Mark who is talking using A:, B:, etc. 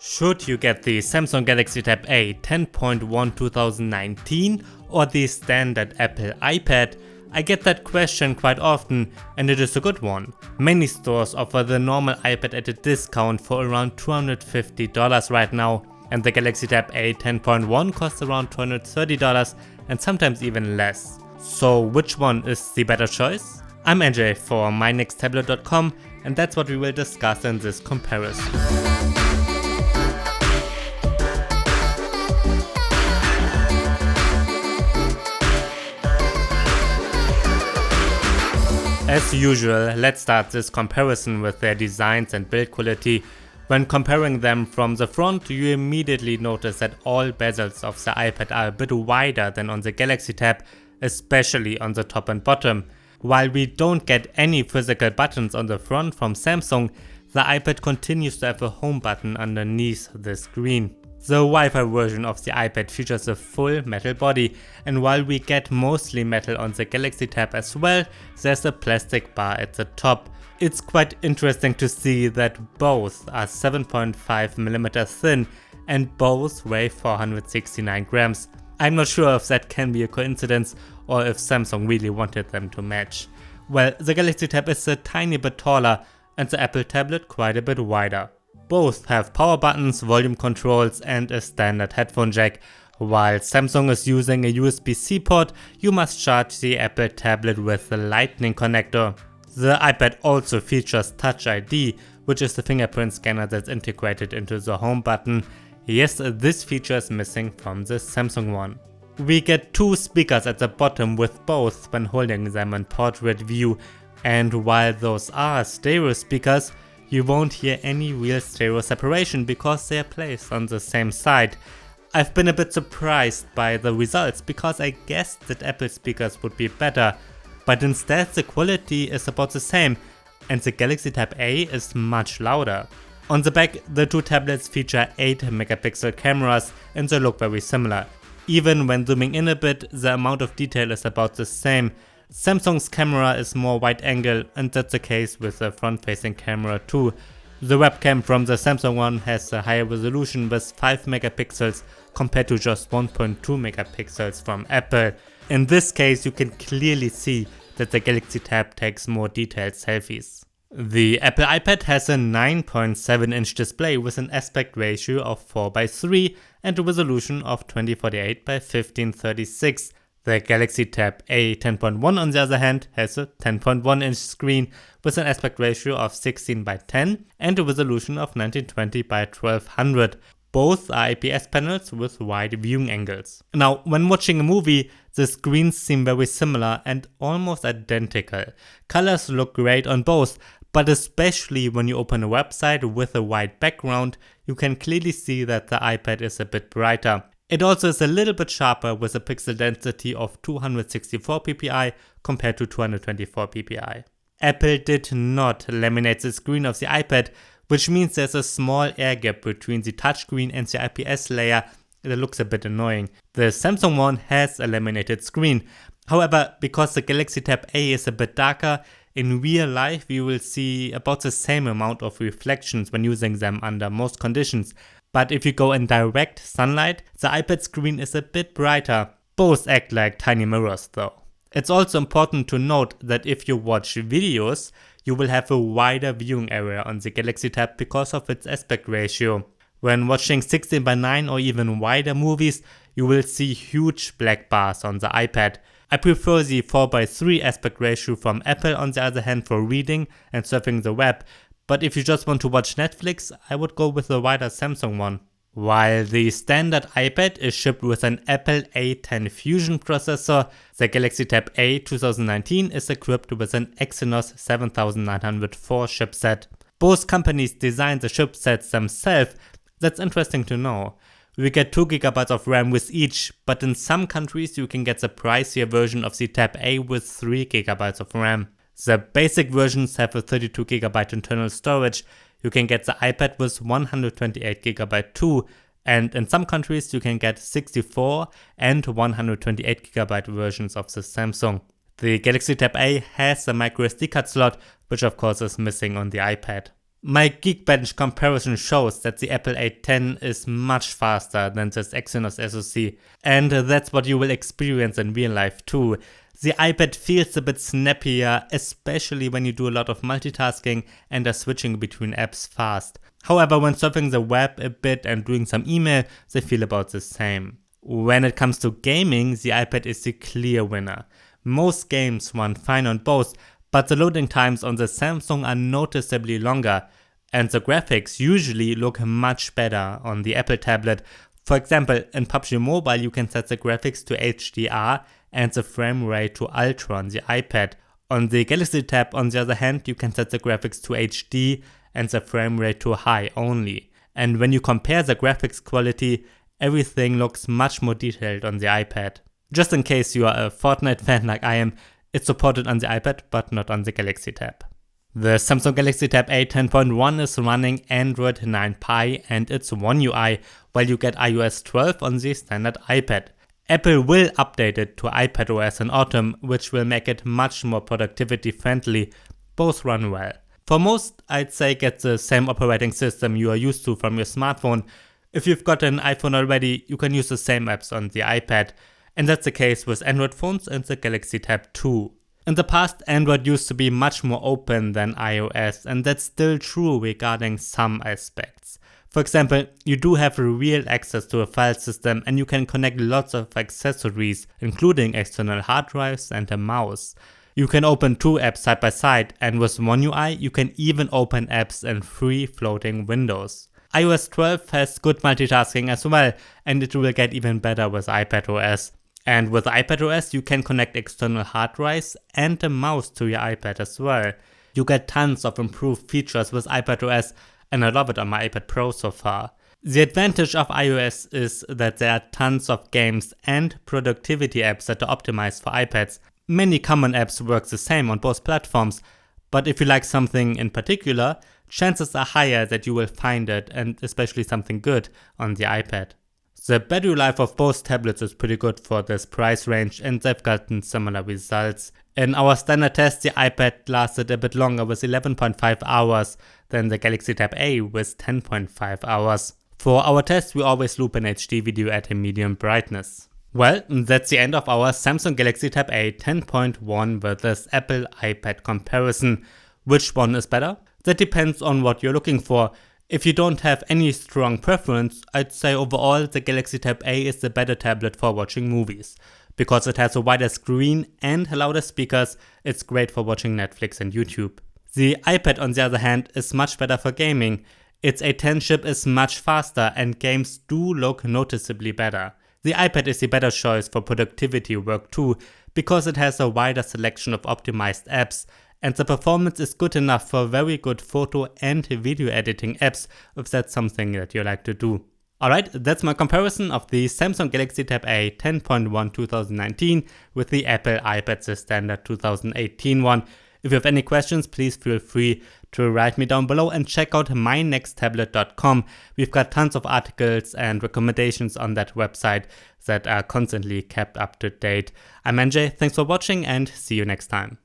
A: Should you get the Samsung Galaxy Tab A 10.1 2019 or the standard Apple iPad? I get that question quite often, and it is a good one. Many stores offer the normal iPad at a discount for around $250 right now, and the Galaxy Tab A 10.1 costs around $230 and sometimes even less. So which one is the better choice? I'm AJ for mynexttablet.com, and that's what we will discuss in this comparison. As usual, let's start this comparison with their designs and build quality. When comparing them from the front, you immediately notice that all bezels of the iPad are a bit wider than on the Galaxy Tab, especially on the top and bottom. While we don't get any physical buttons on the front from Samsung, the iPad continues to have a home button underneath the screen. The Wi-Fi version of the iPad features a full metal body, and while we get mostly metal on the Galaxy Tab as well, there's a plastic bar at the top. It's quite interesting to see that both are 7.5mm thin and both weigh 469 grams. I'm not sure if that can be a coincidence or if Samsung really wanted them to match. Well, the Galaxy Tab is a tiny bit taller and the Apple tablet quite a bit wider. Both have power buttons, volume controls and a standard headphone jack. While Samsung is using a USB-C port, you must charge the Apple tablet with the Lightning connector. The iPad also features Touch ID, which is the fingerprint scanner that's integrated into the home button. Yes, this feature is missing from the Samsung one. We get two speakers at the bottom with both when holding them in portrait view, and while those are stereo speakers, you won't hear any real stereo separation because they are placed on the same side. I've been a bit surprised by the results because I guessed that Apple speakers would be better, but instead the quality is about the same and the Galaxy Tab A is much louder. On the back, the two tablets feature 8MP cameras and they look very similar. Even when zooming in a bit, the amount of detail is about the same. Samsung's camera is more wide angle and that's the case with the front facing camera too. The webcam from the Samsung one has a higher resolution with 5MP compared to just 1.2MP from Apple. In this case you can clearly see that the Galaxy Tab takes more detailed selfies. The Apple iPad has a 9.7-inch display with an aspect ratio of 4:3 and a resolution of 2048x1536. The Galaxy Tab A 10.1 on the other hand has a 10.1-inch screen with an aspect ratio of 16:10 and a resolution of 1920x1200. Both are IPS panels with wide viewing angles. Now, when watching a movie, the screens seem very similar and almost identical. Colors look great on both, but especially when you open a website with a white background, you can clearly see that the iPad is a bit brighter. It also is a little bit sharper with a pixel density of 264 ppi compared to 224 ppi. Apple did not laminate the screen of the iPad, which means there's a small air gap between the touchscreen and the IPS layer that looks a bit annoying. The Samsung one has a laminated screen. However, because the Galaxy Tab A is a bit darker, in real life you will see about the same amount of reflections when using them under most conditions. But if you go in direct sunlight, the iPad screen is a bit brighter. Both act like tiny mirrors though. It's also important to note that if you watch videos, you will have a wider viewing area on the Galaxy Tab because of its aspect ratio. When watching 16:9 or even wider movies, you will see huge black bars on the iPad. I prefer the 4:3 aspect ratio from Apple on the other hand for reading and surfing the web. But if you just want to watch Netflix, I would go with the wider Samsung one. While the standard iPad is shipped with an Apple A10 Fusion processor, the Galaxy Tab A 2019 is equipped with an Exynos 7904 chipset. Both companies designed the chipsets themselves. That's interesting to know. We get 2GB of RAM with each, but in some countries you can get the pricier version of the Tab A with 3GB of RAM. The basic versions have a 32GB internal storage. You can get the iPad with 128GB too, and in some countries you can get 64 and 128GB versions of the Samsung. The Galaxy Tab A has a microSD card slot, which of course is missing on the iPad. My Geekbench comparison shows that the Apple A10 is much faster than this Exynos SoC, and that's what you will experience in real life too. The iPad feels a bit snappier, especially when you do a lot of multitasking and are switching between apps fast. However, when surfing the web a bit and doing some email, they feel about the same. When it comes to gaming, the iPad is the clear winner. Most games run fine on both, but the loading times on the Samsung are noticeably longer, and the graphics usually look much better on the Apple tablet. For example, in PUBG Mobile you can set the graphics to HDR and the frame rate to Ultra on the iPad. On the Galaxy Tab, on the other hand, you can set the graphics to HD and the frame rate to high only. And when you compare the graphics quality, everything looks much more detailed on the iPad. Just in case you are a Fortnite fan like I am, it's supported on the iPad but not on the Galaxy Tab. The Samsung Galaxy Tab A10.1 is running Android 9 Pie and it's One UI, while you get iOS 12 on the standard iPad. Apple will update it to iPadOS in autumn, which will make it much more productivity friendly. Both run well. For most, I'd say get the same operating system you are used to from your smartphone. If you've got an iPhone already, you can use the same apps on the iPad. And that's the case with Android phones and the Galaxy Tab 2. In the past, Android used to be much more open than iOS, and that's still true regarding some aspects. For example, you do have real access to a file system and you can connect lots of accessories, including external hard drives and a mouse. You can open two apps side by side, and with One UI you can even open apps in free floating windows. iOS 12 has good multitasking as well, and it will get even better with iPadOS. And with iPadOS you can connect external hard drives and a mouse to your iPad as well. You get tons of improved features with iPadOS, and I love it on my iPad Pro so far. The advantage of iOS is that there are tons of games and productivity apps that are optimized for iPads. Many common apps work the same on both platforms, but if you like something in particular, chances are higher that you will find it, and especially something good, on the iPad. The battery life of both tablets is pretty good for this price range, and they've gotten similar results. In our standard test, the iPad lasted a bit longer with 11.5 hours than the Galaxy Tab A with 10.5 hours. For our test, we always loop an HD video at a medium brightness. Well, that's the end of our Samsung Galaxy Tab A 10.1 versus Apple iPad comparison. Which one is better? That depends on what you're looking for. If you don't have any strong preference, I'd say overall the Galaxy Tab A is the better tablet for watching movies. Because it has a wider screen and louder speakers, it's great for watching Netflix and YouTube. The iPad on the other hand is much better for gaming. Its A10 chip is much faster and games do look noticeably better. The iPad is the better choice for productivity work too, because it has a wider selection of optimized apps, and the performance is good enough for very good photo and video editing apps if that's something that you like to do. Alright, that's my comparison of the Samsung Galaxy Tab A 10.1 2019 with the Apple iPad the standard 2018 one. If you have any questions, please feel free to write me down below and check out mynexttablet.com. We've got tons of articles and recommendations on that website that are constantly kept up to date. I'm NJ, thanks for watching and see you next time.